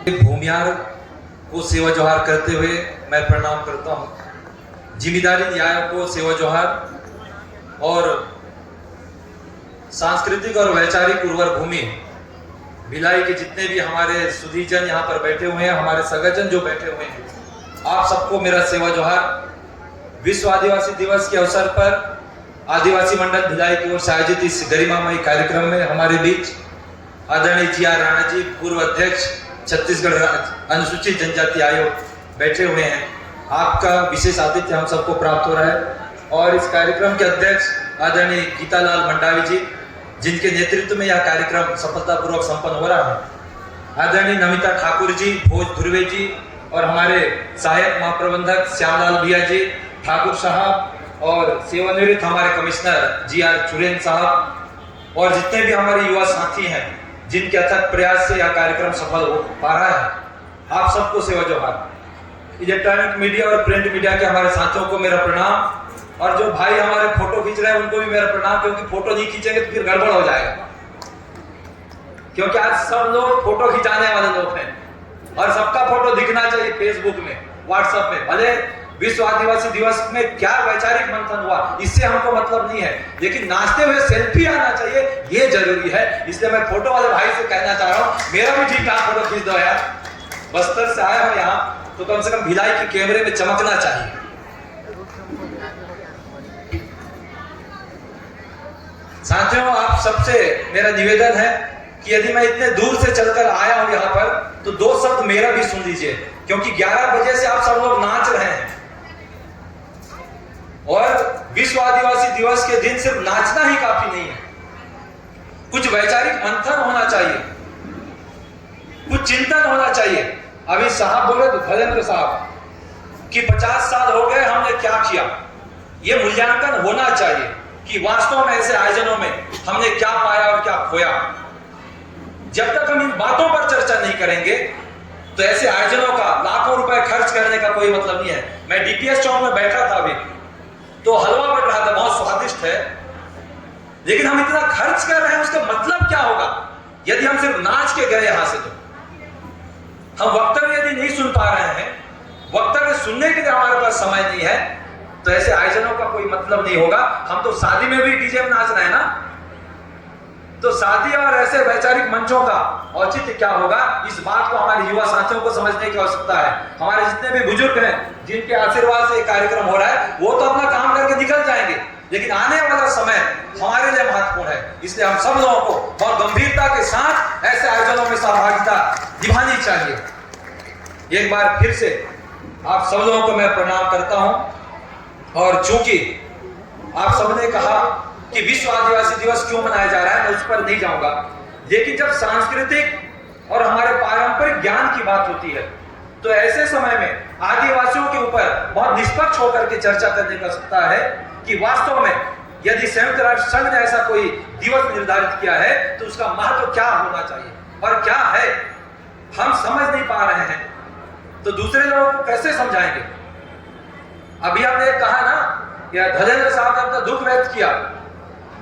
भूमियार को सेवा जोहार करते हुए मैं प्रणाम करता हूँ। जिम्मेदारी न्याय को सेवा जोहार और सांस्कृतिक और वैचारिक उर्वर भूमि भिलाई के जितने भी हमारे सुधीजन यहाँ पर बैठे हुए हैं, हमारे सगाजन जो बैठे हुए हैं, आप सबको मेरा सेवा जोहार। विश्व आदिवासी दिवस के अवसर पर आदिवासी मंडल भिलाई की ओर से आयोजित इस गरिमामयी कार्यक्रम में हमारे बीच आदरणीय जी.आर. राणा जी, पूर्व अध्यक्ष छत्तीसगढ़ अनुसूचित जनजाति आयोग बैठे हुए हैं। आपका विशेष आतिथ्य हम सबको प्राप्त हो रहा है और इस कार्यक्रम के अध्यक्ष आदरणीय गीतालाल मंडावी जी, जिनके नेतृत्व में यह कार्यक्रम सफलतापूर्वक संपन्न हो रहा है। आदरणीय नमिता ठाकुर जी, भोज धुर्वे जी और हमारे सहायक महाप्रबंधक श्यामलाल भैया जी ठाकुर साहब और सेवानिवृत्त हमारे कमिश्नर जी.आर. चुरेन साहब और जितने भी हमारे युवा साथी हैं, जिनके अथक प्रयास से यह कार्यक्रम सफल हो पा रहा है, आप सबको सेवा जोहार। इलेक्ट्रॉनिक मीडिया और प्रिंट मीडिया के हमारे साथियों को मेरा प्रणाम और जो भाई हमारे फोटो खींच रहे हैं उनको भी मेरा प्रणाम, क्योंकि फोटो नहीं खींचेंगे तो फिर गड़बड़ हो जाएगा। क्योंकि आज सब लोग फोटो खिंचाने वाले लोग हैं और सबका फोटो दिखना चाहिए फेसबुक में, व्हाट्सएप में। भले विश्व आदिवासी दिवस में क्या वैचारिक मंथन हुआ इससे हमको मतलब नहीं है, लेकिन नाचते हुए सेल्फी आना चाहिए, ये जरूरी है। इसलिए मैं फोटो वाले भाई से कहना चाह रहा हूँ, मेरा भी ठीक है, फोटो खींच दो यार। बस्तर से आया हूँ यहाँ तो कम से कम भिलाई के कैमरे में चमकना चाहिए। साथियों, आप सबसे मेरा निवेदन है कि यदि मैं इतने दूर से चलकर आया हूं यहाँ पर तो दो शब्द मेरा भी सुन लीजिए, क्योंकि 11 बजे से आप सब लोग नाच रहे हैं और विश्व आदिवासी दिवस के दिन सिर्फ नाचना ही काफी नहीं है, कुछ वैचारिक मंथन होना चाहिए, कुछ चिंतन होना चाहिए। अभी साहब बोले तो धर्मेंद्र साहब कि 50 साल हो गए, हमने क्या किया, यह मूल्यांकन होना चाहिए कि वास्तव में ऐसे आयोजनों में हमने क्या पाया और क्या खोया। जब तक हम इन बातों पर चर्चा नहीं करेंगे तो ऐसे आयोजनों का लाखों रुपए खर्च करने का कोई मतलब नहीं है। मैं डीपीएस चौक में बैठा था अभी, तो हलवा बन रहा था, बहुत स्वादिष्ट है, लेकिन हम इतना खर्च कर रहे हैं, उसका मतलब क्या होगा यदि हम सिर्फ नाच के गए यहां से? तो हम वक्तव्य यदि नहीं सुन पा रहे हैं, वक्तव्य सुनने के लिए हमारे पास समय नहीं है, तो ऐसे आयोजनों का कोई मतलब नहीं होगा। हम तो शादी में भी डीजे में नाच रहे हैं ना, तो शादी और ऐसे वैचारिक मंचों का औचित्य क्या होगा, इस बात को हमारे युवा साथियों को समझने की आवश्यकता है। हमारे जितने भी बुजुर्ग हैं, जिनके आशीर्वाद से कार्यक्रम हो रहा है, वो तो अपना काम करके निकल जाएंगे, लेकिन आने वाला समय हमारे लिए महत्वपूर्ण है। इसलिए हम सब लोगों को बहुत गंभीरता के साथ ऐसे आयोजनों में सहभागिता निभानी चाहिए। एक बार फिर से आप सब लोगों को मैं प्रणाम करता हूं और चूंकि आप सबने कहा कि विश्व आदिवासी दिवस क्यों मनाया जा रहा है, मैं उस पर नहीं जाऊंगा, लेकिन जब सांस्कृतिक और हमारे पारंपरिक ज्ञान की बात होती है तो ऐसे समय में आदिवासियों के ऊपर बहुत निष्पक्ष होकर के चर्चा करने का सकता है कि वास्तव में यदि संयुक्त राष्ट्र संघ ने ऐसा कोई दिवस निर्धारित किया है तो उसका महत्व क्या होना चाहिए और क्या है, हम समझ नहीं पा रहे हैं, तो दूसरे लोगों को कैसे समझाएंगे? अभी आपने कहा ना, या धर्मेंद्र साहब ने अपना दुख व्यक्त किया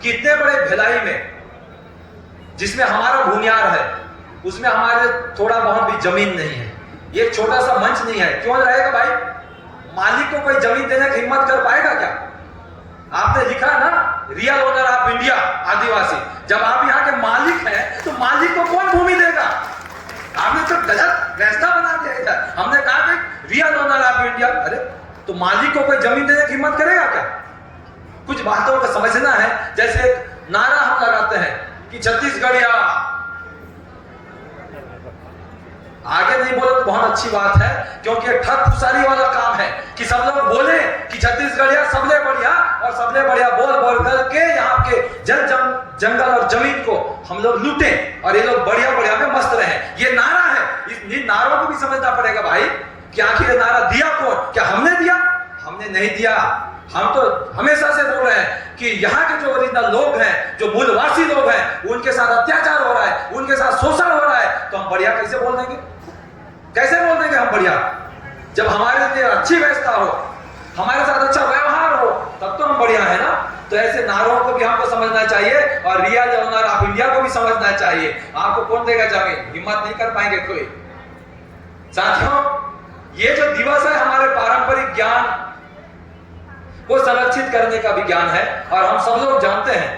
कि इतने बड़े भिलाई में जिसमें हमारा भूमियार है, उसमें हमारे थोड़ा बहुत भी जमीन नहीं है, ये छोटा सा मंच नहीं है। क्यों रहेगा भाई? मालिक को कोई जमीन देने की हिम्मत कर पाएगा क्या? आपने लिखा ना, रियल ओनर ऑफ इंडिया आदिवासी। जब आप यहाँ के मालिक हैं तो मालिक को कौन भूमि देगा? आपने तो गलत फैसला बना दिया। हमने कहा कि रियल ओनर ऑफ इंडिया, अरे तो मालिक को कोई जमीन देने की हिम्मत करेगा क्या? कुछ बातों को समझना है। जैसे एक नारा हम लगाते हैं कि छत्तीसगढ़िया, आगे नहीं बोले तो बहुत अच्छी बात है, क्योंकि ये ठग फुसारी वाला काम है कि सब लोग बोले कि छत्तीसगढ़िया सबले बढ़िया, और सबले बढ़िया बोल बोल करके यहाँ के जंगल और जमीन को हम लोग लूटे और ये लोग बढ़िया बढ़िया में मस्त रहे। ये नारा है, इन नारों को भी समझना पड़ेगा भाई कि आखिर ये नारा दिया कौन? क्या हमने दिया? हमने नहीं दिया। हम तो हमेशा से बोल रहे हैं कि यहाँ के जो ओरिजिनल लोग हैं, जो मूलवासी लोग हैं, उनके साथ अत्याचार हो रहा है, उनके साथ शोषण हो रहा है, तो हम बढ़िया कैसे बोल देंगे? कैसे बोल देंगे हम बढ़िया? जब हमारे लिए अच्छी व्यवस्था हो, हमारे साथ अच्छा व्यवहार हो, तब तो हम बढ़िया है ना। तो ऐसे नारों को भी हमको समझना चाहिए और रियल ओनर ऑफ इंडिया को भी समझना चाहिए। आपको कौन देगा जमीन? हिम्मत नहीं कर पाएंगे कोई। साथियों, ये जो दिवस है हमारे पारंपरिक ज्ञान को संरक्षित करने का भी ज्ञान है। और हम सब लोग जानते हैं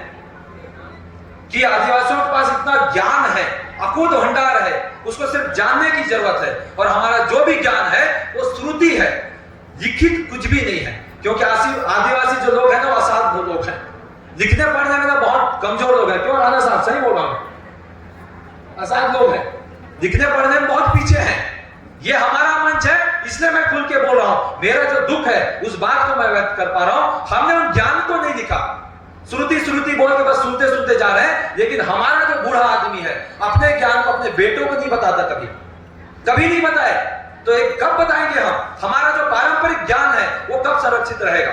कि आदिवासियों के पास इतना ज्ञान है, अकूत भंडार है, उसको सिर्फ जानने की जरूरत है। और हमारा जो भी ज्ञान है वो श्रुति है, लिखित कुछ भी नहीं है। क्योंकि आदिवासी जो लोग हैं ना वो असाध्य लोग हैं, लिखने पढ़ने में ना बहुत कमजोर लोग हैं। क्यों राणा साहब, सही बोल रहा हूं? असाध्य लोग हैं, लिखने पढ़ने में बहुत पीछे हैं। ये हमारा मंच है, इसलिए मैं खुल के बोल रहा हूं। मेरा जो दुख है उस बात को मैं व्यक्त कर पा रहा हूं। हमने उन ज्ञान को नहीं लिखा, श्रुति श्रुति बोल के बस सुनते सुनते जा रहे हैं। लेकिन हमारा जो बूढ़ा आदमी है अपने ज्ञान को अपने बेटों को नहीं बताता, कभी नहीं बताए। तो एक कब बताएंगे हम? हमारा जो पारंपरिक ज्ञान है वो कब संरक्षित रहेगा?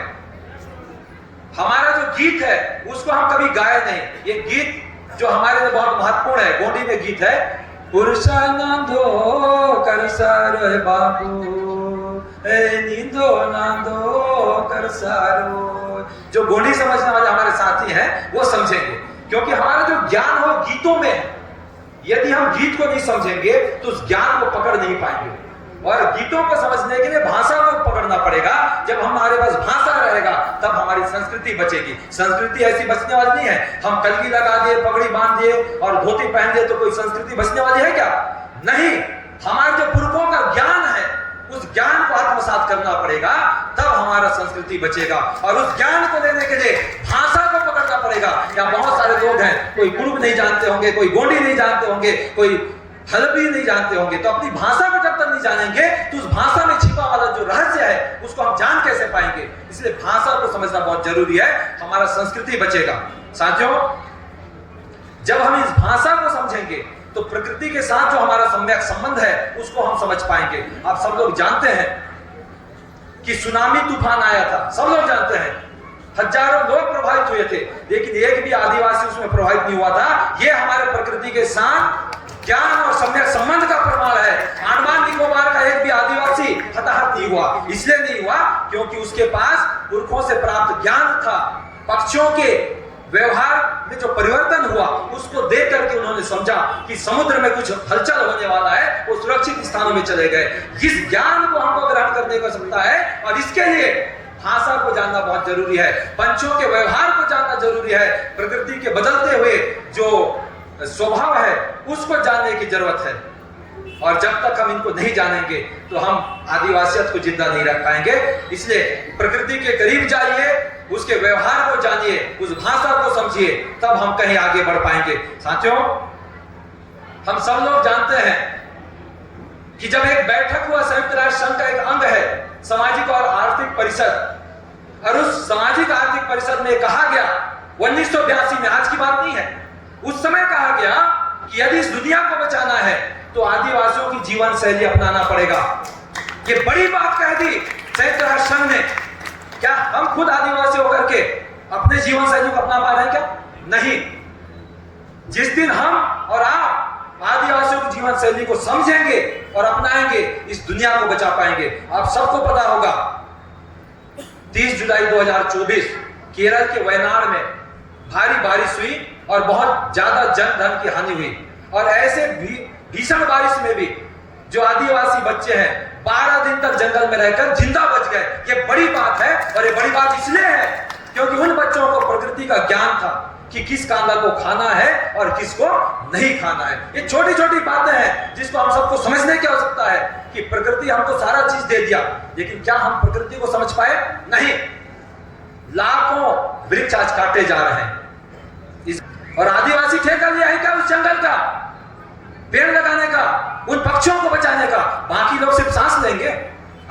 हमारा जो गीत है उसको हम कभी गाए नहीं। ये गीत जो हमारे लिए बहुत महत्वपूर्ण है, गोंडी में गीत है, पुरुषा नांदो करसारो है बाबू, ए नींदो नांदो करसारो। जो गोंडी समझने वाले हमारे साथी हैं वो समझेंगे, क्योंकि हमारा जो ज्ञान हो गीतों में है। यदि हम गीत को नहीं समझेंगे तो उस ज्ञान को पकड़ नहीं पाएंगे। और गीतों को समझने के लिए भाषा को पकड़ना पड़ेगा। जब हमारे पास भाषा रहेगा तब हमारी संस्कृति बचेगी। संस्कृति ऐसी बचने वाली नहीं है, हम कलगी लगा दिए, पगड़ी बांध दिए और धोती पहन दिए तो कोई संस्कृति बचने वाली है क्या? नहीं। हमारे जो पुरखों का ज्ञान है उस ज्ञान को आत्मसात करना पड़ेगा, तब हमारा संस्कृति बचेगा। और उस ज्ञान को लेने के लिए भाषा को पकड़ना पड़ेगा। या बहुत सारे लोग हैं, कोई कुरुब नहीं जानते होंगे, कोई गोंडी नहीं जानते होंगे, कोई हलबी नहीं जानते होंगे। तो अपनी भाषा को जब तक नहीं जानेंगे तो उस भाषा में छिपा वाला जो रहस्य है उसको हम जान कैसे पाएंगे? इसलिए भाषा को समझना बहुत जरूरी है, हमारा संस्कृति बचेगा। साथियों, जब हम इस भाषा को समझेंगे तो प्रकृति के साथ जो हमारा सम्यक संबंध है उसको हम समझ पाएंगे। आप सब लोग जानते हैं कि सुनामी तूफान आया था, सब लोग जानते हैं, हजारों लोग प्रभावित हुए थे, लेकिन एक भी आदिवासी उसमें प्रभावित नहीं हुआ था। ये हमारे प्रकृति के साथ ज्ञान और सम्यक संबंध का प्रमाण है। अंडमान निकोबार का एक भी आदिवासी हताहत नहीं हुआ। इसलिए नहीं हुआ क्योंकि उसके पास पुरखों से प्राप्त ज्ञान था। पक्षियों के व्यवहार में जो परिवर्तन हुआ उसको देख करके उन्होंने समझा कि समुद्र में कुछ हलचल होने वाला है, वो सुरक्षित स्थानों में चले गए। इस ज्ञान को हमको ग्रहण करने की आवश्यकता है और इसके लिए भाषा को जानना बहुत जरूरी है, पंछियों के व्यवहार को जानना जरूरी है, प्रकृति के बदलते हुए जो स्वभाव है उसको जानने की जरूरत है। और जब तक हम इनको नहीं जानेंगे तो हम आदिवासियत को जिंदा नहीं रख पाएंगे। इसलिए प्रकृति के करीब जाइए, उसके व्यवहार को जानिए, उस भाषा को समझिए, तब हम कहीं आगे बढ़ पाएंगे। साथियों, हम सब लोग जानते हैं कि जब एक बैठक हुआ संयुक्त राष्ट्र संघ का एक अंग है सामाजिक और आर्थिक परिषद, और उस सामाजिक आर्थिक परिषद में कहा गया 1982 में, आज की बात नहीं है, उस समय कहा गया कि यदि इस दुनिया को बचाना है तो आदिवासियों की जीवन शैली अपनाना पड़ेगा। ये बड़ी बात कह दी संयुक्त राष्ट्र संघ ने। क्या हम खुद आदिवासी होकर के अपने जीवन शैली को अपना पा रहे हैं क्या? नहीं। जिस दिन हम और आप आदिवासियों की जीवन शैली को समझेंगे और अपनाएंगे, इस दुनिया को बचा पाएंगे। आप सबको पता होगा 30 जुलाई 2024 केरल के वयनाड में भारी बारिश हुई और बहुत ज्यादा जन धन की हानि हुई। और ऐसे भीषण बारिश में भी जो आदिवासी बच्चे हैं 12 दिन तक जंगल में रहकर जिंदा बच गए। ये बड़ी बात है, और ये बड़ी बात इसलिए है क्योंकि उन बच्चों को प्रकृति का ज्ञान था कि किस कांदा को खाना है और किसको नहीं खाना है। ये छोटी छोटी बातें हैं जिसको हम सबको समझने की आवश्यकता है कि प्रकृति हमको सारा चीज दे दिया, लेकिन क्या हम प्रकृति को समझ पाए? नहीं। लाखों वृक्ष आज काटे जा रहे हैं और आदिवासी ठेका लिया है क्या उस जंगल का, पेड़ लगाने का, उन पक्षियों को बचाने का? बाकी लोग सिर्फ सांस लेंगे।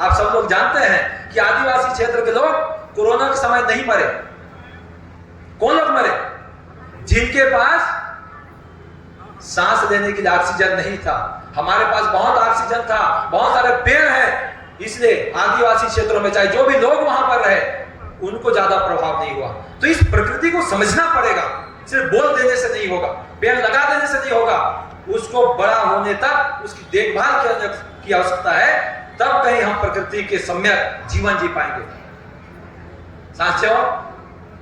आप सब लोग जानते हैं कि आदिवासी क्षेत्र के लोग कोरोना के समय नहीं मरे। कौन लोग मरे? जिनके पास सांस लेने के लिए ऑक्सीजन नहीं था। हमारे पास बहुत ऑक्सीजन था, बहुत सारे पेड़ हैं, इसलिए आदिवासी क्षेत्रों में चाहे जो भी लोग वहां पर रहे उनको ज्यादा प्रभाव नहीं हुआ। तो इस प्रकृति को समझना पड़ेगा, सिर्फ बोल देने से नहीं होगा, पेड़ लगा देने से नहीं होगा। उसको बड़ा होने तक उसकी देखभाल की आवश्यकता है, तब कहीं हम प्रकृति के सम्यक जीवन जी पाएंगे। साथियों,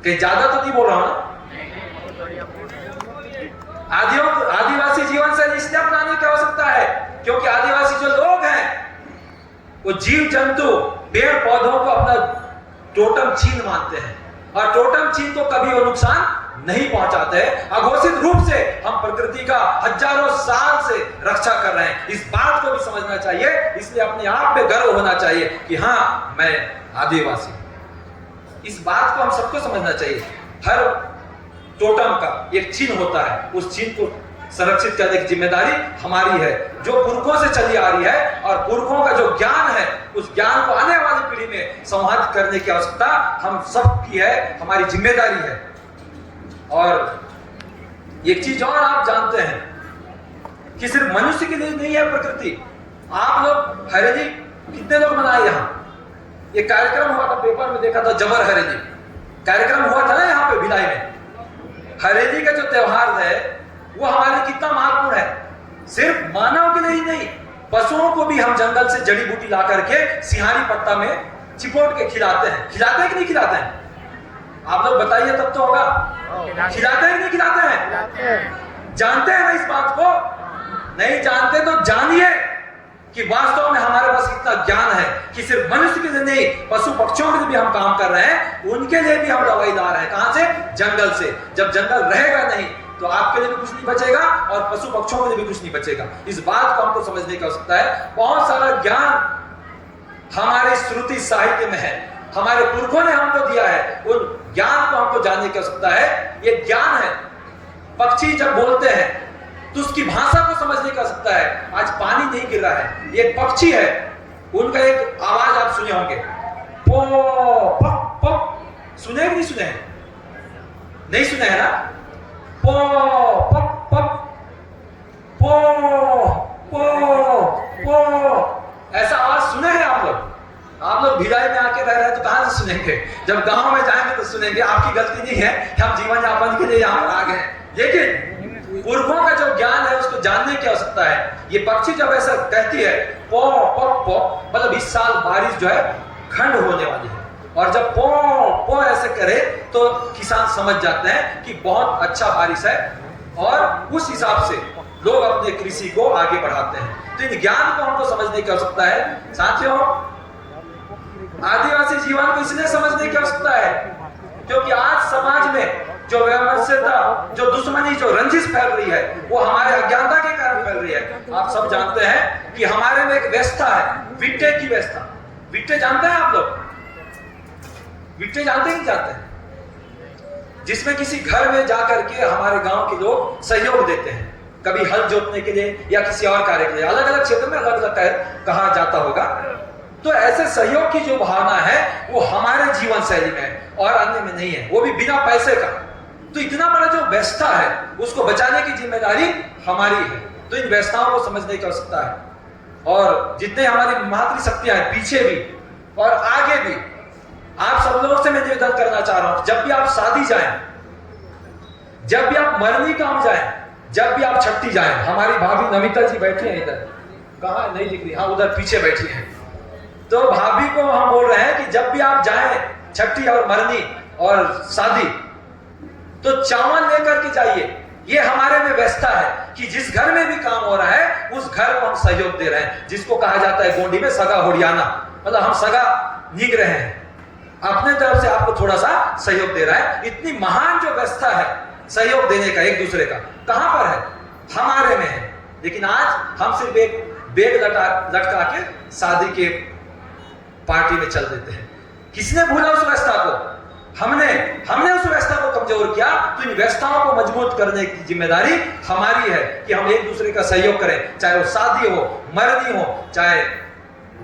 कहीं ज्यादा तो नहीं बोल रहा हूं ना? आदिवासी जीवन शैली इसलिए अपनाने की आवश्यकता है क्योंकि आदिवासी जो लोग हैं वो जीव जंतु पेड़ पौधों को अपना टोटम चिन्ह मानते हैं, और टोटम चिन्ह को कभी वो नुकसान नहीं पहुंचाते हैं। अघोषित रूप से हम प्रकृति का हजारों साल से रक्षा कर रहे हैं, इस बात को भी समझना चाहिए। इसलिए अपने आप पे गर्व होना चाहिए कि हाँ, मैं आदिवासी। इस बात को हम सबको समझना चाहिए। हर टोटम का एक चिन्ह होता है, उस चिन्ह को संरक्षित करने की जिम्मेदारी हमारी है, जो पुरखों से चली आ रही है। और पुरखों का जो ज्ञान है, उस ज्ञान को आने वाली पीढ़ी में संवर्धित करने की आवश्यकता हम सबकी है, हमारी जिम्मेदारी है। और एक चीज और आप जानते हैं कि सिर्फ मनुष्य के लिए नहीं है प्रकृति। आप लोग हरेली कितने लोग मनाए यहाँ? ये कार्यक्रम हुआ था, पेपर में देखा था, जबर हरेली कार्यक्रम हुआ था ना यहाँ पे भिलाई में। हरेली का जो त्योहार है वो हमारे लिए कितना महत्वपूर्ण है। सिर्फ मानव के लिए ही नहीं, पशुओं को भी हम जंगल से जड़ी बूटी ला करके सिहारी पत्ता में चिपोट के खिलाते हैं। खिलाते हैं कि नहीं खिलाते हैं? आप लोग बताइए तब तो होगा। खिलाते हैं कि नहीं खिलाते हैं? जानते हैं ना इस बात को? नहीं जानते तो जानिए कि वास्तव में हमारे पास इतना ज्ञान है कि सिर्फ मनुष्य के लिए नहीं, पशु पक्षियों के लिए भी हम काम कर रहे हैं। उनके लिए भी हम दवाई ला रहे हैं। कहां से? जंगल से। जब जंगल रहेगा नहीं तो आपके लिए भी कुछ नहीं बचेगा और पशु पक्षियों के लिए भी कुछ नहीं बचेगा। इस बात को हमको समझने की आवश्यकता है। बहुत सारा ज्ञान हमारे श्रुति साहित्य में है, हमारे पुरखों ने हमको दिया है। उन ज्ञान को हमको जानने की आवश्यकता है। ये ज्ञान है। पक्षी जब बोलते हैं तो उसकी भाषा को समझने की आवश्यकता है। आज पानी नहीं गिर रहा है, ये पक्षी है, उनका एक आवाज आप सुने होंगे, पो पप पप। सुने कि नहीं सुने? नहीं सुने है ना? पो पप पप, पो पो पो, ऐसा आवाज सुने हैं आप लोग? आप लोग भिलाई में आके रह रहे हैं तो कहां से सुनेंगे? जब गांव में जाएंगे तो सुनेंगे। आपकी गलती नहीं है, हम जीवन यापन के लिए यहाँ पर आ गए हैं। लेकिन पुरखों का जो ज्ञान है उसको जानने की आवश्यकता है। ये पक्षी जब ऐसा कहती है पो पप पो, मतलब इस साल बारिश जो है खंड होने वाली है। और जब पो पो ऐसे करे तो किसान समझ जाते हैं कि बहुत अच्छा बारिश है, और उस हिसाब से लोग अपने कृषि को आगे बढ़ाते हैं। तो इन ज्ञान को हमको समझने की आवश्यकता है। साथियों, आदिवासी जीवन को इसलिए समझने की आवश्यकता है क्योंकि आज समाज में जो व्यवस्था, जो दुश्मनी, जो रंजिश फैल रही है, वो हमारे अज्ञानता के कारण फैल रही है। आप सब जानते हैं कि हमारे में एक व्यवस्था है, विट्टे की व्यवस्था। विट्टे जानते हैं आप लोग? विट्टे जानते नहीं जानते हैं? जिसमें किसी घर में जाकर के हमारे गांव के लोग सहयोग देते हैं, कभी हल जोतने के लिए या किसी और कार्य के लिए। अलग अलग क्षेत्र में अलग अलग कहा जाता होगा। तो ऐसे सहयोग की जो भावना है वो हमारे जीवन शैली में है और अन्य में नहीं है, वो भी बिना पैसे का। तो इतना बड़ा जो व्यवस्था है उसको बचाने की जिम्मेदारी हमारी है। तो इन व्यवस्थाओं को समझने की आवश्यकता है। और जितने हमारी मातृशक्तियां हैं पीछे भी और आगे भी, आप सब लोगों से मैं निवेदन करना चाह रहा हूं, जब भी आप शादी जाएं, जब भी आप मरनी काम जाएं, जब भी आप छठी जाएं, हमारी भाभी नमिता जी बैठी हैं इधर, कहां नहीं दिख रही, हाँ उधर पीछे बैठी हैं। तो भाभी को हम बोल रहे हैं कि जब भी आप जाएं छठी और मरनी और शादी, तो चावल लेकर के जाइए। ये हमारे में व्यवस्था है कि जिस घर में भी काम हो रहा है उस घर को हम सहयोग दे रहे हैं, जिसको कहा जाता है गोंडी में सगा होड़ियाना, मतलब हम सगा नीक रहे हैं, अपने तरफ से आपको थोड़ा सा सहयोग दे रहा है। इतनी महान जो व्यवस्था है सहयोग देने का एक दूसरे का, कहां पर है? हमारे में है। लेकिन आज हम सिर्फ एक बेग लटका के शादी के पार्टी में चल देते हैं। किसने भूला उस व्यवस्था को? हमने उस व्यवस्था को कमजोर किया। तो इन व्यवस्थाओं को मजबूत करने की जिम्मेदारी हमारी है कि हम एक दूसरे का सहयोग करें, चाहे वो शादी हो, मरनी हो, चाहे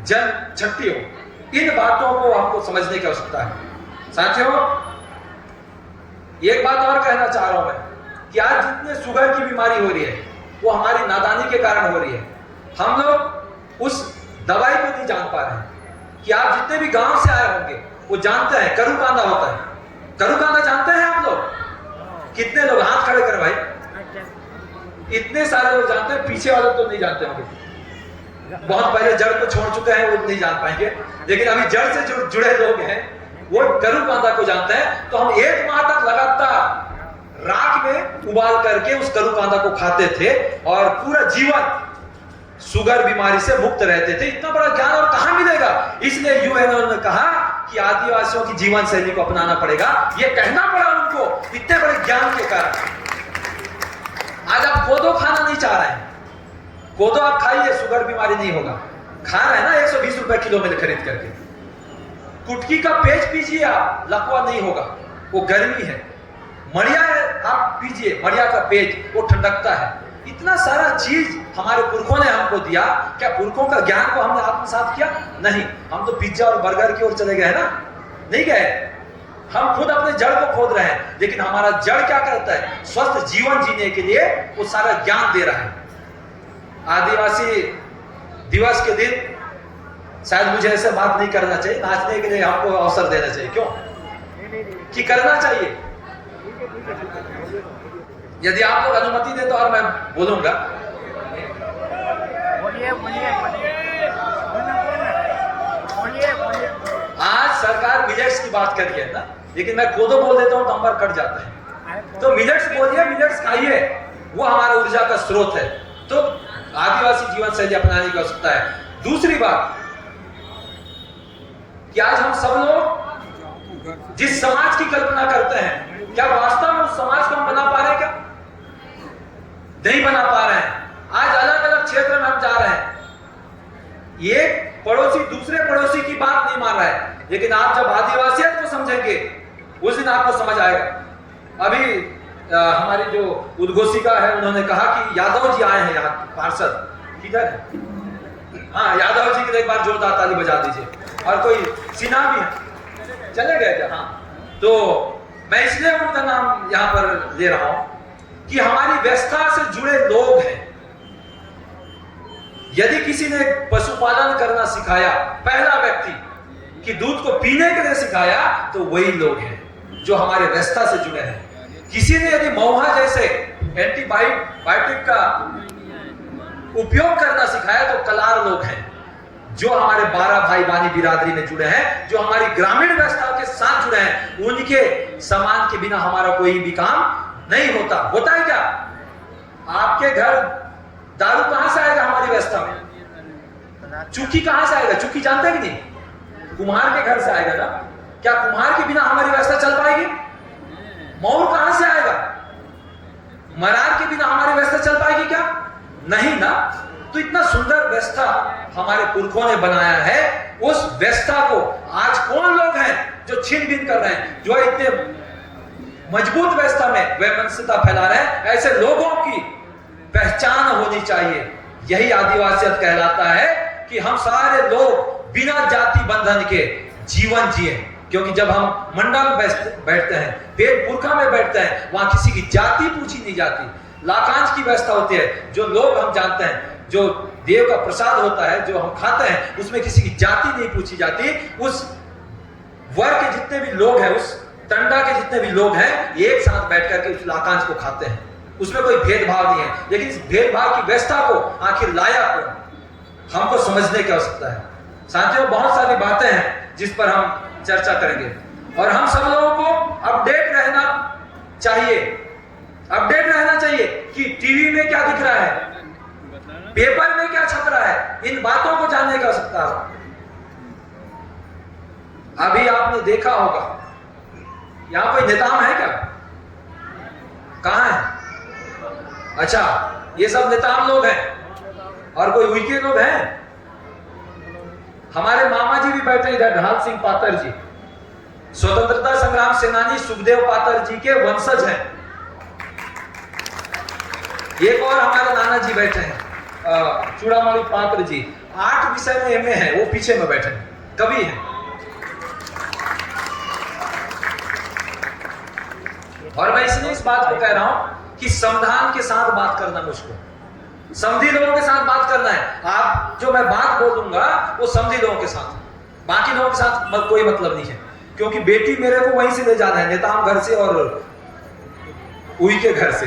जन्म छठी हो। इन बातों को हमको समझने की आवश्यकता है। साथियों, एक बात और कहना चाह रहा हूं मैं कि आज जितने शुगर की बीमारी हो रही है वो हमारी नादानी के कारण हो रही है। हम लोग उस दवाई को नहीं जान पा रहे हैं कि आप जितने भी गांव से आए होंगे वो जानते हैं करू कांदा होता है। करू कांदा जानते हैं आप लोग? कितने लोग हाथ खड़े करें भाई? इतने सारे लोग जानते हैं, पीछे वाले तो नहीं जानते होंगे। बहुत पहले जड़ को छोड़ चुके हैं, वो नहीं जान पाएंगे। लेकिन अभी जड़ से जुड़े लोग हैं वो करू कांदा को जानते हैं। तो हम 1 माह तक लगातार राख में उबाल करके उस करू कांदा को खाते थे और पूरा जीवन शुगर बीमारी से मुक्त रहते थे। इतना बड़ा ज्ञान और कहां मिलेगा? इसलिए यूएनओ ने कहा कि आदिवासियों की जीवन शैली को अपनाना पड़ेगा। यह कहना पड़ा उनको इतने बड़े ज्ञान के कारण। आज आप कोदो खाना नहीं चाह रहे हैं, कोदो आप खाइए, शुगर बीमारी नहीं होगा। खा रहे हैं ना 120 रुपए किलो में खरीद करके। कुटकी का पेज पीजिए आप, लकवा नहीं होगा, वो गर्मी है। मड़िया आप पीजिए, मड़िया का पेज, वो ठंडकता है। इतना सारा चीज हमारे पुरखों ने हमको दिया। क्या पुरखों का ज्ञान को हमने आत्मसात किया? नहीं, हम तो पिज्जा और बर्गर की ओर चले गए ना, नहीं गए। हम खुद अपने जड़ को खोद रहे हैं, लेकिन हमारा जड़ क्या करता है? स्वस्थ जीवन जीने के लिए वो सारा ज्ञान दे रहा है। आदिवासी दिवस के दिन शायद मुझे ऐसे बात नहीं करना चाहिए, नाचने के लिए हमको अवसर देना चाहिए। क्यों कि करना चाहिए? यदि आप लोग अनुमति दे तो और मैं बोलूंगा। आज सरकार मिलेट्स की बात कर रही है ना, लेकिन मैं कोदो बोल देता हूं तो नंबर कट जाता है। तो मिलेट्स बोलिए, मिलेट्स खाइए, वो हमारा ऊर्जा का स्रोत है। तो आदिवासी जीवन शैली अपनाने की आवश्यकता है। दूसरी बात कि आज हम सब लोग जिस समाज की कल्पना करते हैं, क्या वास्तव में उस समाज को हम बना पा रहे हैं? क्या नहीं बना पा रहे हैं। आज अलग अलग क्षेत्र में हम जा रहे हैं, एक पड़ोसी दूसरे पड़ोसी की बात नहीं मान रहा है, लेकिन आप जब आदिवासियत को समझेंगे उस दिन आपको समझ आएगा। अभी हमारी जो उद्घोषिका है, उन्होंने कहा कि यादव जी आए हैं यहाँ, पार्षद, ठीक है? हाँ, यादव जी के लिए एक बार जोरदार ताली बजा दीजिए। और कोई सिन्हा भी है, चले गए क्या? हाँ, तो मैं इसलिए उनका नाम यहां पर ले रहा हूं कि हमारी व्यवस्था से जुड़े लोग हैं। यदि किसी ने पशुपालन करना सिखाया, पहला व्यक्ति कि दूध को पीने के लिए सिखाया, तो वही लोग हैं जो हमारे व्यवस्था से जुड़े हैं। किसी ने यदि महुआ जैसे एंटीबायोटिक का उपयोग करना सिखाया, तो कलार लोग हैं जो हमारे 12 भाई बानी बिरादरी में जुड़े हैं, जो हमारी ग्रामीण व्यवस्था के साथ जुड़े हैं। उनके सामान के बिना हमारा कोई भी काम नहीं होता। होता है क्या? आपके घर दारू कहां से आएगा? हमारी व्यवस्था में चुकी कहां से आएगा? चुकी जानते हैं कि नहीं? कुम्हार के घर से आएगा ना। क्या कुम्हार के बिना हमारी व्यवस्था चल पाएगी? मौर कहां से आएगा? मरार के बिना हमारी व्यवस्था चल पाएगी क्या? नहीं ना। तो इतना सुंदर व्यवस्था हमारे पुरखों ने बनाया है। उस व्यवस्था को आज कौन लोग हैं जो छीन बीन कर रहे हैं, जो इतने मजबूत व्यवस्था में वैमनस्यता फैला रहे हैं? ऐसे लोगों की पहचान होनी चाहिए। यही आदिवासियत कहलाता है कि हम सारे लोग बिना जाति बंधन के जीवन जिए। क्योंकि जब हम मंडल में बैठते हैं, पेट पुरखा में बैठते हैं, वहां किसी की जाति पूछी नहीं जाती। लाकांश की व्यवस्था होती है। जो लोग हम जानते हैं, जो देव का प्रसाद होता है, जो हम खाते हैं, उसमें किसी की जाति नहीं पूछी जाती। उस वर्ग के जितने भी लोग हैं, उस टंडा के जितने भी लोग हैं, एक साथ बैठ करके उस लाकांश को खाते हैं। उसमें कोई भेदभाव नहीं है। लेकिन इस भेदभाव की व्यवस्था को आखिर लाया कौन? हमको समझने की आवश्यकता है। साथियों, बहुत सारी बातें हैं जिस पर हम चर्चा करेंगे, और हम सब लोगों को अपडेट रहना चाहिए। अपडेट रहना चाहिए कि टीवी में क्या दिख रहा है, पेपर में क्या छप रहा है, इन बातों को जानने की आवश्यकता है। अभी आपने देखा होगा, यहां कोई नेताम है क्या? कहां है? अच्छा, ये सब नेताम लोग हैं। और कोई उइके लोग हैं? हमारे मामा जी भी बैठे इधर, ढाल सिंह पातर जी, स्वतंत्रता संग्राम सेनानी सुखदेव पातर जी के वंशज हैं। एक और हमारे नाना जी बैठे हैं, चूड़ामणि पात्र जी, 8 विषय में एमए है, वो पीछे में बैठे हैं, कवि हैं। और मैं इसलिए इस बात को कह रहा हूं कि संविधान के साथ बात करना मुझको, समधी लोगों के साथ बात करना है। आप जो मैं बात बोलूंगा वो समधी लोगों के साथ, बाकी लोगों के साथ कोई मतलब नहीं है। क्योंकि बेटी मेरे को वहीं से ले जाना है, नेताम घर से और उई के घर से।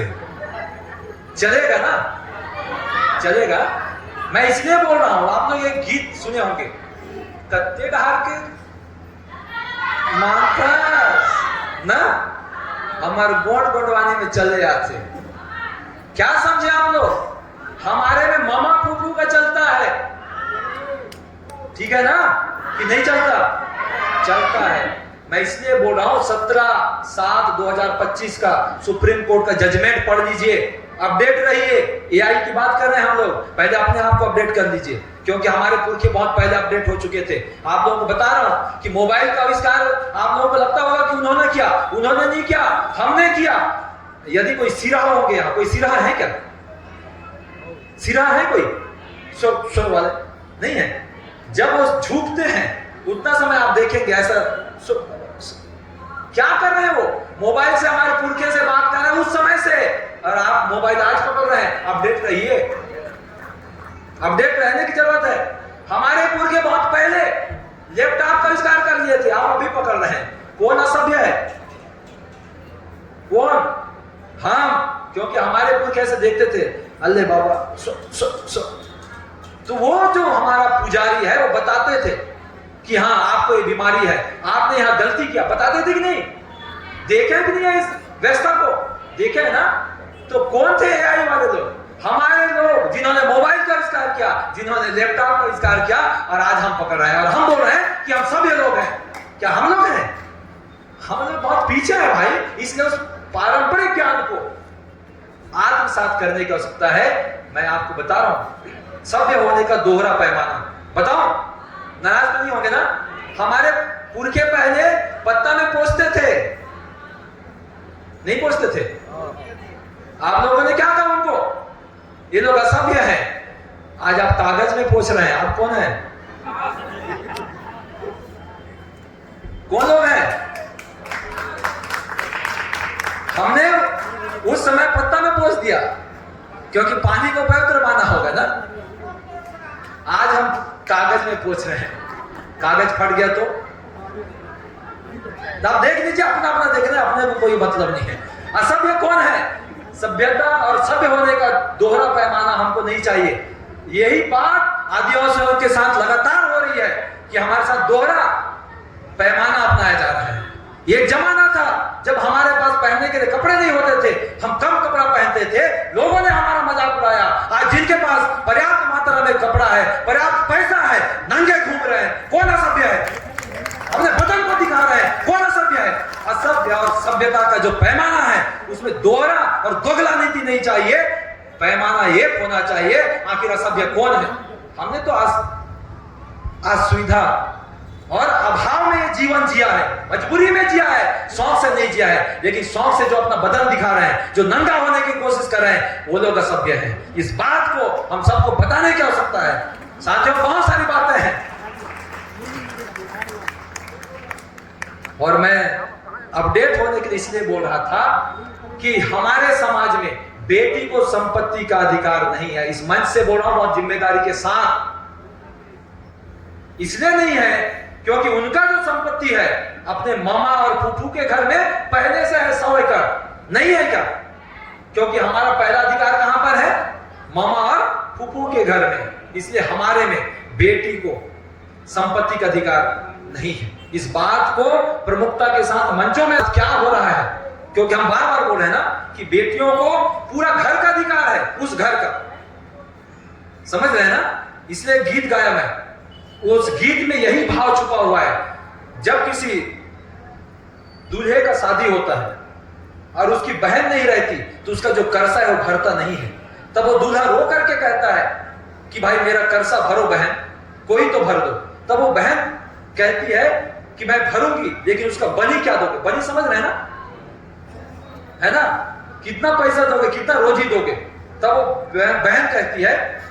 चलेगा ना? चलेगा। मैं इसलिए बोल रहा हूं, आप लोग ये गीत सुने होंगे, कत्ते ढार के माता ना हमारे गोड़ गोड़वानी में चले आते। क्या समझे आप लोग? हमारे में मामा फूफू का चलता है, ठीक है ना, कि नहीं चलता? चलता है। मैं इसलिए बोल रहा हूं 17/7/2025 का सुप्रीम कोर्ट का जजमेंट पढ़ लीजिए, अपडेट रहिए। एआई की बात कर रहे हैं हम लोग, पहले अपने आप को अपडेट कर लीजिए, क्योंकि हमारे पुरखे बहुत पहले अपडेट हो चुके थे। आप लोगों को बता रहा हूं कि मोबाइल का आविष्कार आप लोगों को लगता होगा कि उन्होंने किया, उन्होंने नहीं किया, हमने किया। यदि कोई सिरा हो गया, कोई सिरा है क्या? सिरा है कोई? सुर वाले नहीं है। जब वो झुकते हैं उतना समय आप देखेंगे ऐसा क्या कर रहे हैं वो? मोबाइल से हमारे पुरखे से बात कर रहे हैं उस समय से, और आप मोबाइल आज पकड़ रहे हैं। अपडेट रहिए, अपडेट रहने की जरूरत है। हमारे पुरखे बहुत पहले लैपटॉप का आविष्कार कर लिए थे, आप अभी पकड़ रहे हैं। कौन असभ्य है? कौन? हम, क्योंकि हमारे पुरखे ऐसे देखते थे, अल्ले बाबा सो। तो वो जो हमारा पुजारी है वो बताते थे कि हाँ आपको ये बीमारी है, आपने यहां गलती किया, बताते थे कि नहीं? देखे कि नहीं है इस व्यवस्था को? देखे है ना? तो कौन थे एआई वाले लोग? हमारे लोग, जिन्होंने मोबाइल का आविष्कार किया, जिन्होंने लैपटॉप का आविष्कार किया, और आज हम पकड़ रहे हैं और हम बोल रहे हैं कि हम सब ये लोग हैं। क्या हम लोग हैं? हम लोग बहुत पीछे है भाई। इसलिए उस पारंपरिक ज्ञान को आत्मसात करने की आवश्यकता है। मैं आपको बता रहा हूं सभ्य होने का दोहरा पैमाना। बताओ, नाराज तो नहीं होंगे ना? हमारे पुरखे पहले पत्ता में पोंछते थे, नहीं पोंछते थे? आप लोगों ने क्या कहा उनको? ये लोग असभ्य हैं। आज आप कागज में पोंछ रहे हैं। आप कौन है? कौन लोग हैं? हमने उस समय पत्ता में पोंछ दिया क्योंकि पानी को पवित्र माना होगा ना। आज हम कागज में पोंछ रहे हैं। कागज फट गया तो आप देख लीजिए, अपना अपना देख रहे हैं, अपने को कोई मतलब नहीं है। असभ्य कौन है? सभ्यता और सभ्य होने का दोहरा पैमाना हमको नहीं चाहिए। यही बात आदिवासियों के साथ लगातार हो रही है कि हमारे साथ दोहरा पैमाना अपनाया जा रहा है। एक जमाना था जब हमारे पास पहनने के लिए कपड़े नहीं होते थे, हम कम कपड़ा पहनते थे, लोगों ने हमारा मजाक उड़ाया। आज जिनके पास पर्याप्त मात्रा में कपड़ा है, पर्याप्त पैसा है, नंगे घूम रहे हैं। कौन असभ्य है? अपने बदन को दिखा रहे हैं। कौन असभ्य है? असभ्य और सभ्यता का जो पैमाना है उसमें दोहरा और दोगला नीति नहीं चाहिए, पैमाना एक होना चाहिए। आखिर असभ्य कौन है? हमने तो असुविधा और अभाव में ये जीवन जिया है, मजबूरी में जिया है, शौक से नहीं जिया है। लेकिन शौक से जो अपना बदन दिखा रहे हैं, जो नंगा होने की कोशिश कर रहे हैं, वो लोग असभ्य हैं। इस बात को हम सबको बताने की आवश्यकता है। साथियों, बहुत सारी बातें हैं और मैं अपडेट होने के लिए इसलिए बोल रहा था कि हमारे समाज में बेटी को संपत्ति का अधिकार नहीं है। इस मंच से बोल रहा हूं बहुत जिम्मेदारी के साथ। इसलिए नहीं है क्योंकि उनका जो संपत्ति है अपने मामा और फूफू के घर में पहले से है 100 एकड़, नहीं है क्या? क्योंकि हमारा पहला अधिकार कहां पर है? मामा और फूफू के घर में। इसलिए हमारे में बेटी को संपत्ति का अधिकार नहीं है। इस बात को प्रमुखता के साथ मंचों में क्या हो रहा है, क्योंकि हम बार बार बोल रहे हैं ना कि बेटियों को पूरा घर का अधिकार है, उस घर का, समझ रहे हैं ना? इसलिए गीत गाया मैं, उस गीत में यही भाव छुपा हुआ है। जब किसी दूल्हे का शादी होता है और उसकी बहन नहीं रहती तो उसका जो कर्जा है वो भरता नहीं है। तब वो दूल्हा रो करके कहता है कि भाई मेरा कर्जा भरो बहन, कोई तो भर दो। तब वो बहन कहती है कि मैं भरूंगी, लेकिन उसका बलि क्या दोगे? बलि समझ रहे हैं ना, है ना? कितना पैसा दोगे, कितना रोजी दोगे? तब वो बहन कहती है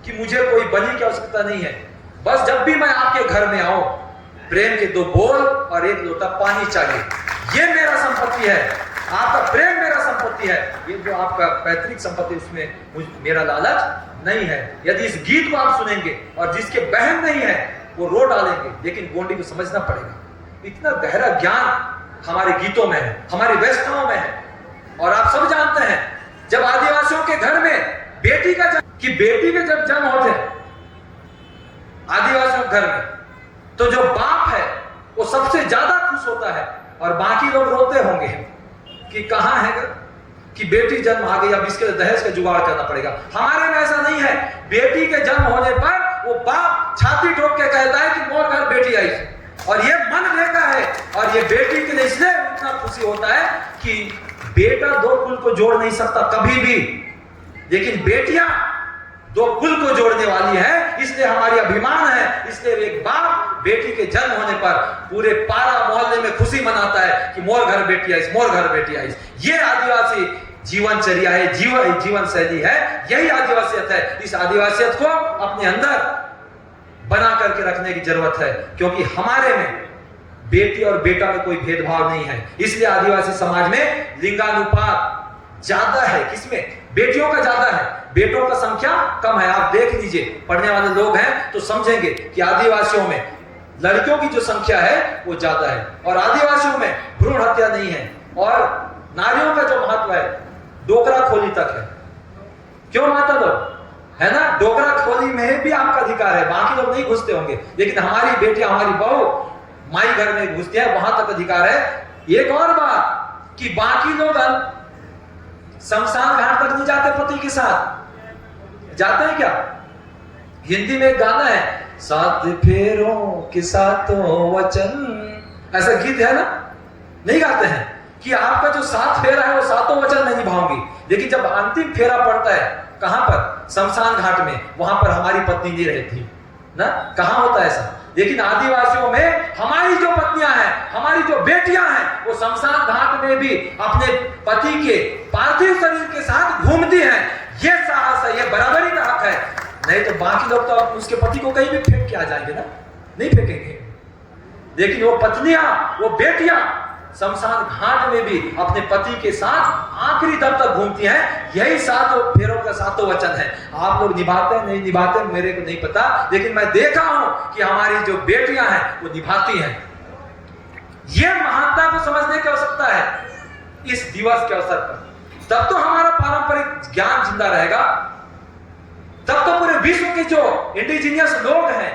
कि मुझे कोई बलि की आवश्यकता नहीं है, बस जब भी मैं आपके घर में आऊं प्रेम के 2 बोल और 1 लोटा पानी चाहिए। ये मेरा संपत्ति है, आपका प्रेम मेरा संपत्ति है। ये जो आपका पैतृक संपत्ति उसमें मेरा लालच नहीं है। यदि इस गीत को आप सुनेंगे और जिसके बहन नहीं है वो रो डालेंगे, लेकिन गोंडी को समझना पड़ेगा। इतना गहरा ज्ञान हमारे गीतों में है, हमारी व्यवस्थाओं में है। और आप सब जानते हैं जब आदिवासियों के घर में बेटी का जन्म, कि बेटी के जब जन्म होते हैं आदिवासियों के घर में, तो जो बाप है वो सबसे ज्यादा खुश होता है और बाकी लोग रोते होंगे कि कहां है, कि बेटी जन्म आ गई, अब इसके लिए दहेज का जुगाड़ करना पड़ेगा। हमारे में ऐसा नहीं है। बेटी के जन्म होने पर वो बाप छाती ठोक के कहता है कि मोर घर बेटी आई, और ये मन देता है। और ये बेटी के लिए इसलिए इतना खुशी होता है कि बेटा दो कुल को जोड़ नहीं सकता कभी भी, लेकिन बेटियां दो कुल को जोड़ने वाली है, इसलिए हमारी अभिमान है। इसलिए एक बाप बेटी के जन्म होने पर पूरे पारा मोहल्ले में खुशी मनाता है कि मोर घर बेटी आई, मोर घर बेटी आई। ये आदिवासी जीवनचर्या है, जीवन शैली है, यही आदिवासियत है। इस आदिवासियत को अपने अंदर बना करके रखने की जरूरत है, क्योंकि हमारे में बेटी और बेटा में कोई भेदभाव नहीं है। इसलिए आदिवासी समाज में लिंगानुपात ज्यादा है। किसमें? बेटियों का ज्यादा है, बेटों का संख्या कम है। आप देख लीजिए, पढ़ने वाले लोग हैं तो समझेंगे कि आदिवासियों में लड़कियों की जो संख्या है वो ज्यादा है, और आदिवासियों में भ्रूण हत्या नहीं है, और नारियों का जो महत्व है डोकरा खोली तक है। क्यों माता लोग, है ना? डोकरा खोली में भी आपका अधिकार है, बाकी लोग नहीं घुसते होंगे, लेकिन हमारी बेटियां, हमारी बहू माई घर में घुसती है, वहां तक अधिकार है। एक और बात कि बाकी लोग शमशान घाट तक नहीं जाते पति के साथ, जाते हैं क्या? हिंदी में एक गाना है, सात फेरों के सातों वचन, ऐसा गीत है ना, नहीं गाते हैं कि आपका जो सात फेरा है वो सातों वचन नहीं निभाऊंगी। लेकिन जब अंतिम फेरा पड़ता है, कहां पर? शमशान घाट में, वहां पर हमारी पत्नी नहीं रहती ना, कहां होता है ऐसा? लेकिन आदिवासियों में हमारी जो पत्नियां हैं, हमारी जो बेटियां हैं, वो शमशान घाट में भी अपने पति के पार्थिव शरीर के साथ घूमती हैं। ये साहस है, ये बराबरी का हक है। नहीं तो बाकी लोग तो उसके पति को कहीं भी फेंक के आ जाएंगे ना, नहीं फेंकेंगे। लेकिन वो पत्नियां, वो बेटियां शमशान घाट में भी अपने पति के साथ आखिरी दम तक घूमती हैं। यही सातों फेरों का सातों वचन है। आप लोग निभाते हैं नहीं निभाते मेरे को नहीं पता, लेकिन मैं देखा हूं कि हमारी जो बेटियां हैं वो निभाती हैं। ये महानता को समझने की आवश्यकता है इस दिवस के अवसर पर। तब तो हमारा पारंपरिक ज्ञान जिंदा रहेगा, तब तो पूरे विश्व के जो इंडिजिनियस लोग हैं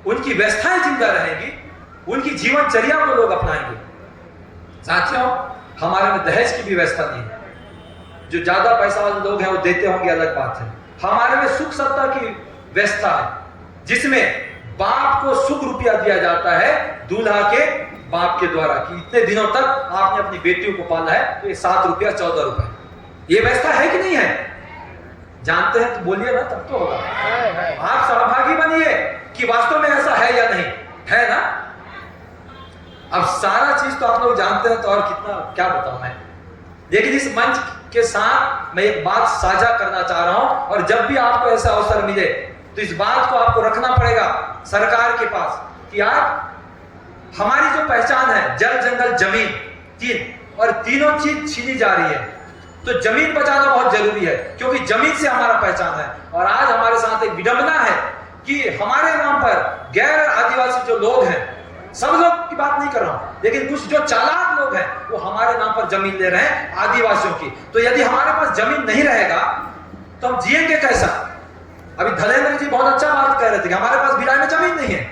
उनकी व्यवस्थाएं जिंदा रहेगी, उनकी जीवनचर्या को लोग अपनाएंगे। साथियों, हमारे में दहेज की भी व्यवस्था नहीं है। जो ज्यादा पैसा वाले लोग हैं वो देते होंगे, अलग बात है। हमारे में सुख सत्ता की व्यवस्था है, जिसमें बाप को सुख रुपया दिया जाता है दूल्हा के बाप के द्वारा कि इतने दिनों तक आपने अपनी बेटियों को पाला है, तो ये 7 रुपया 14 रुपए। ये व्यवस्था है कि नहीं है? जानते हैं तो बोलिए ना, तब तो होगा। आप सहभागी बनिए कि वास्तव में ऐसा है या नहीं है ना। अब सारा चीज तो आप लोग जानते हैं, तो और कितना क्या बताऊं मैं। लेकिन इस मंच के साथ मैं एक बात साझा करना चाह रहा हूं, और जब भी आपको ऐसा अवसर मिले तो इस बात को आपको रखना पड़ेगा सरकार के पास कि आज हमारी जो पहचान है, जल जंगल जमीन, तीन, और तीनों चीज छीनी जा रही है। तो जमीन बचाना बहुत जरूरी है, क्योंकि जमीन से हमारा पहचान है। और आज हमारे साथ एक विडंबना है कि हमारे नाम पर गैर आदिवासी जो लोग हैं, सब लोग की बात नहीं कर रहा हूं, लेकिन कुछ जो चालाक लोग हैं वो हमारे नाम पर जमीन ले रहे हैं आदिवासियों की। तो यदि हमारे पास जमीन नहीं रहेगा तो हम जिएंगे कैसा? अभी धलेन्द्र जी बहुत अच्छा बात कह रहे थे कि हमारे पास भिलाई में जमीन नहीं है,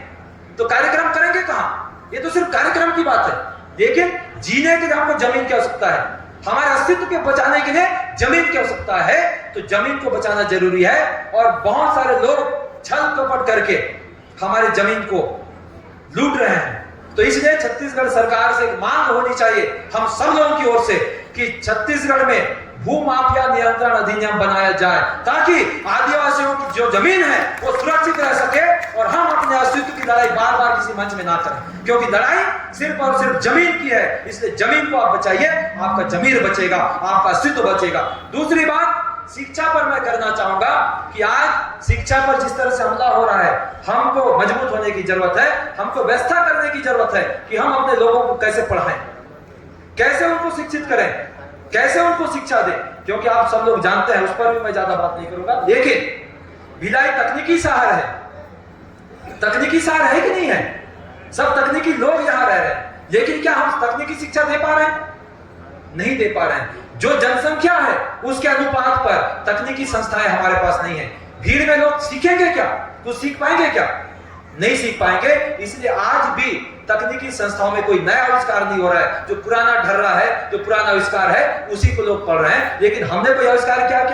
तो कार्यक्रम करेंगे कहां? ये तो सिर्फ कार्यक्रम की बात है, लेकिन जीने के लिए हमको जमीन की आवश्यकता है। हमारे अस्तित्व के बचाने के लिए जमीन की आवश्यकता है, तो जमीन को बचाना जरूरी है। और बहुत सारे लोग छल कपट करके हमारी जमीन को लूट रहे हैं। तो इसलिए छत्तीसगढ़ सरकार से एक मांग होनी चाहिए हम सब लोगों की ओर से कि छत्तीसगढ़ में भू माफिया नियंत्रण अधिनियम बनाया जाए, ताकि आदिवासियों की जो जमीन है वो सुरक्षित रह सके और हम अपने अस्तित्व की लड़ाई बार बार किसी मंच में ना करें, क्योंकि लड़ाई सिर्फ और सिर्फ जमीन की है। इसलिए जमीन को आप बचाइए, आपका जमीर बचेगा, आपका अस्तित्व बचेगा। दूसरी बात शिक्षा पर मैं करना चाहूंगा कि आज शिक्षा पर जिस तरह से हमला हो रहा है, हमको मजबूत होने की जरूरत है, हमको व्यवस्था करने की जरूरत है कि हम अपने लोगों को कैसे पढ़ाएं, कैसे उनको शिक्षित करें, कैसे उनको शिक्षा दें। क्योंकि आप सब लोग जानते हैं, उस पर भी मैं ज्यादा बात नहीं करूंगा, लेकिन भिलाई तकनीकी शहर है। तकनीकी शहर है कि नहीं है? सब तकनीकी लोग यहां रह रहे हैं, लेकिन क्या हम तकनीकी शिक्षा दे पा रहे हैं? नहीं दे पा रहे हैं। जो जनसंख्या है उसके अनुपात पर तकनीकी संस्थाएं हमारे पास नहीं है। भीड़ में लोग सीखेंगे क्या? कुछ सीख पाएंगे क्या? नहीं सीख पाएंगे। इसलिए आज भी तकनीकी संस्थाओं में कोई नया आविष्कार नहीं हो रहा है, जो पुराना ढर रहा है, जो पुराना आविष्कार है उसी को लोग पढ़ रहे हैं, लेकिन हमने कोई आविष्कार क्या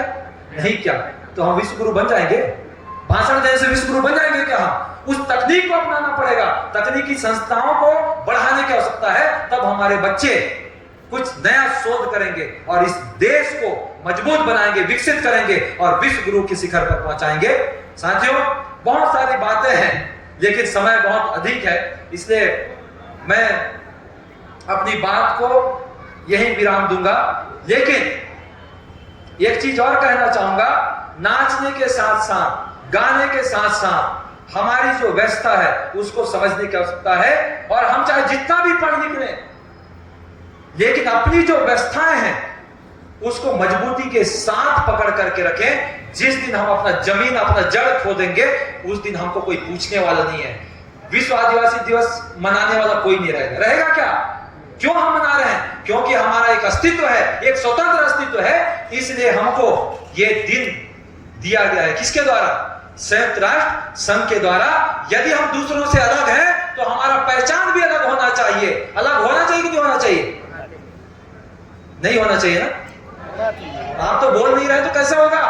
नहीं किया। तो हम विश्व गुरु बन जाएंगे? भाषण देने से विश्व गुरु बन जाएंगे क्या? हम उस तकनीक को अपनाना पड़ेगा, तकनीकी संस्थाओं को बढ़ाने की आवश्यकता है, तब हमारे बच्चे कुछ नया शोध करेंगे और इस देश को मजबूत बनाएंगे, विकसित करेंगे और विश्व गुरु के शिखर पर पहुंचाएंगे। साथियों, बहुत सारी बातें हैं लेकिन समय बहुत अधिक है, इसलिए मैं अपनी बात को यही विराम दूंगा। लेकिन एक चीज और कहना चाहूंगा, नाचने के साथ साथ, गाने के साथ साथ हमारी जो व्यवस्था है उसको समझने की आवश्यकता है। और हम चाहे जितना भी पढ़ लिख लें, लेकिन अपनी जो व्यवस्थाएं हैं उसको मजबूती के साथ पकड़ करके रखें। जिस दिन हम अपना जमीन, अपना जड़ खो देंगे, उस दिन हमको कोई पूछने वाला नहीं है। विश्व आदिवासी दिवस मनाने वाला कोई नहीं रहेगा क्या? क्यों हम मना रहे हैं? क्योंकि हमारा एक अस्तित्व है, एक स्वतंत्र अस्तित्व है, इसलिए हमको ये दिन दिया गया है। किसके द्वारा? संयुक्त राष्ट्र संघ के द्वारा। यदि हम दूसरों से अलग हैं तो हमारा पहचान भी अलग होना चाहिए। अलग होना चाहिए कि नहीं होना चाहिए? नहीं होना चाहिए ना? आप तो बोल नहीं रहे तो कैसे होगा?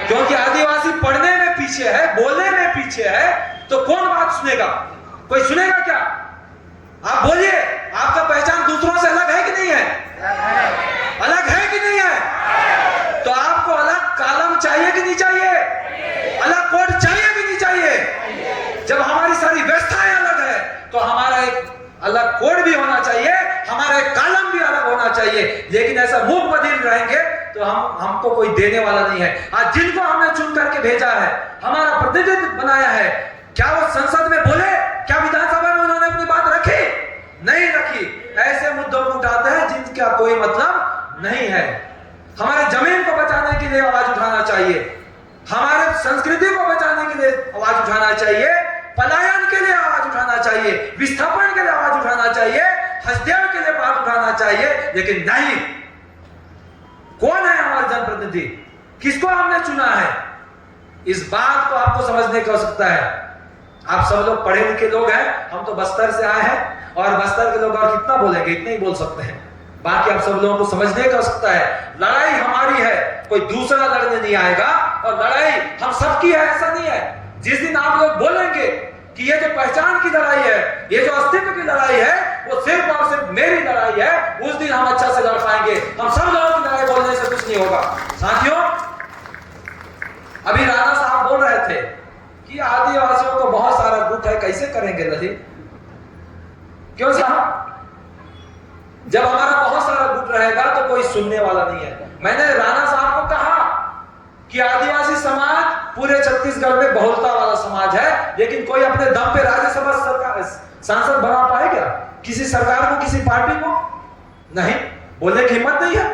क्योंकि आदिवासी पढ़ने में पीछे है, बोलने में पीछे है, तो कौन बात सुनेगा? कोई सुनेगा क्या? आप बोलिए, आपका पहचान दूसरों से अलग है कि नहीं है? अलग है कि नहीं है? तो आपको अलग कॉलम चाहिए कि नहीं चाहिए? अलग कोड चाहिए कि नहीं चाहिए? जब हमारी सारी व्यवस्थाएं अलग है तो हमारा एक अलग कोड भी होना चाहिए, हमारा एक कॉलम भी अलग होना चाहिए। लेकिन ऐसा मुंह बदल रहेंगे तो हमको कोई देने वाला नहीं है। आज जिनको हमने चुन करके भेजा है, हमारा प्रतिनिधित्व बनाया है, क्या वो संसद में बोले? क्या विधानसभा में उन्होंने अपनी बात रखी? नहीं रखी। ऐसे मुद्दों को उठाते हैं जिनका कोई मतलब नहीं है। हमारे जमीन को बचाने के लिए आवाज उठाना चाहिए, हमारे संस्कृति को बचाने के लिए आवाज उठाना चाहिए, पलायन के लिए आवाज उठाना चाहिए, विस्थापन के लिए आवाज उठाना चाहिए, हसदेव के लिए बात उठाना चाहिए। लेकिन नहीं, कौन है हमारे जनप्रतिनिधि? किसको हमने चुना है? इस बात को आपको समझने की आवश्यकता है। आप सब लोग पढ़े लिखे लोग हैं, हम तो बस्तर से आए हैं और बस्तर के लोग और कितना बोलेंगे, इतने ही बोल सकते हैं। बाकी आप सब लोगों को समझने की आवश्यकता है, लड़ाई हमारी है, कोई दूसरा लड़ने नहीं आएगा और लड़ाई हम सबकी है, ऐसा नहीं है। जिस दिन आप लोग बोलेंगे कि ये जो पहचान की लड़ाई है, ये जो अस्तित्व की लड़ाई है, वो सिर्फ और सिर्फ मेरी लड़ाई है, उस दिन हम अच्छा से लड़ पाएंगे। हम सब लोगों की लड़ाई बोलने से कुछ नहीं होगा। साथियों, अभी राणा साहब बोल रहे थे कि आदिवासियों को बहुत सारा दुख है, कैसे करेंगे ललित? क्यों साहब? जब हमारा बहुत सारा दुख रहेगा तो कोई सुनने वाला नहीं है। मैंने राणा साहब को कहा कि आदिवासी समाज पूरे छत्तीसगढ़ में बहुलता वाला समाज है, लेकिन कोई अपने दम पे राज्यसभा सरकार सांसद बना पाए क्या? किसी सरकार को, किसी पार्टी को? नहीं, बोलने की हिम्मत नहीं है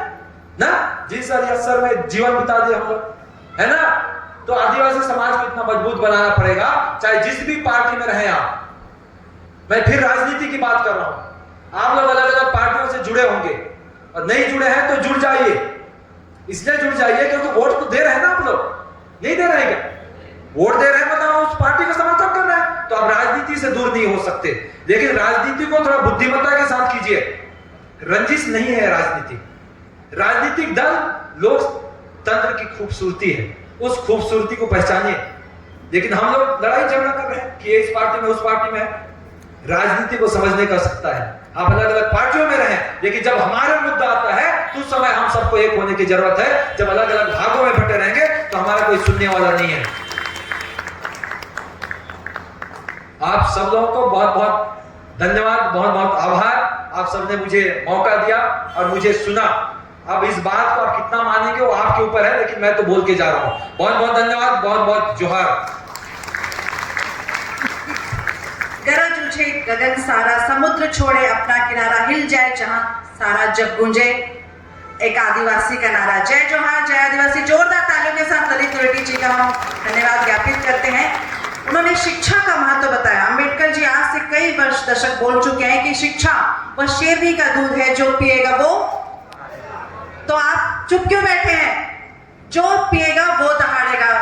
ना। जिस अवसर में जीवन बिता दिए हम लोग, है ना? तो आदिवासी समाज को इतना मजबूत बनाना पड़ेगा, चाहे जिस भी पार्टी में रहे आप। मैं फिर राजनीति की बात कर रहा हूं। आप लोग अलग अलग पार्टियों से जुड़े होंगे और नहीं जुड़े हैं तो जुड़ जाइए। इसलिए जुड़ जाइए क्योंकि वोट तो दे रहे हैं ना आप लोग, नहीं दे रहे हैं क्या? वोट दे रहे हैं मतलब उस पार्टी का समर्थन कर रहे हैं, तो आप राजनीति से दूर नहीं हो सकते। लेकिन राजनीति को थोड़ा बुद्धिमत्ता के साथ कीजिए। रंजिश नहीं है राजनीति। राजनीतिक दल लोकतंत्र की खूबसूरती है, उस खूबसूरती को पहचानिए। लेकिन हम लोग लड़ाई झगड़ा कर रहे हैं कि इस पार्टी में, उस पार्टी में। राजनीति को समझने का सकता है। आप अलग अलग पार्टियों में रहें, लेकिन जब हमारा मुद्दा आता है तो उस समय हम सबको एक होने की जरूरत है। जब अलग अलग भागों में बटे रहेंगे तो हमारा कोई सुनने वाला नहीं है। आप सब लोगों को बहुत बहुत धन्यवाद, बहुत बहुत आभार। आप सबने मुझे मौका दिया और मुझे सुना। अब इस बात को आप कितना मानेंगे वो आपके ऊपर है, लेकिन मैं तो बोल के जा रहा हूं। बहुत बहुत धन्यवाद, बहुत बहुत जोहार। गरज उठे गगन सारा, समुद्र छोड़े अपना किनारा, हिल जाए जहां सारा जब गूंजे एक आदिवासी का नारा। जय जोहार, जय आदिवासी। जोरदार तालियों के साथ ललित उरेटी जी का हम धन्यवाद ज्ञापित करते हैं। उन्होंने शिक्षा का महत्व बताया। अंबेडकर जी आज से कई वर्ष दशक बोल चुके हैं कि शिक्षा वह शेरनी का दूध है, जो पिएगा वो। तो आप चुप क्यों बैठे हैं? जो पिएगा वो दहाड़ेगा।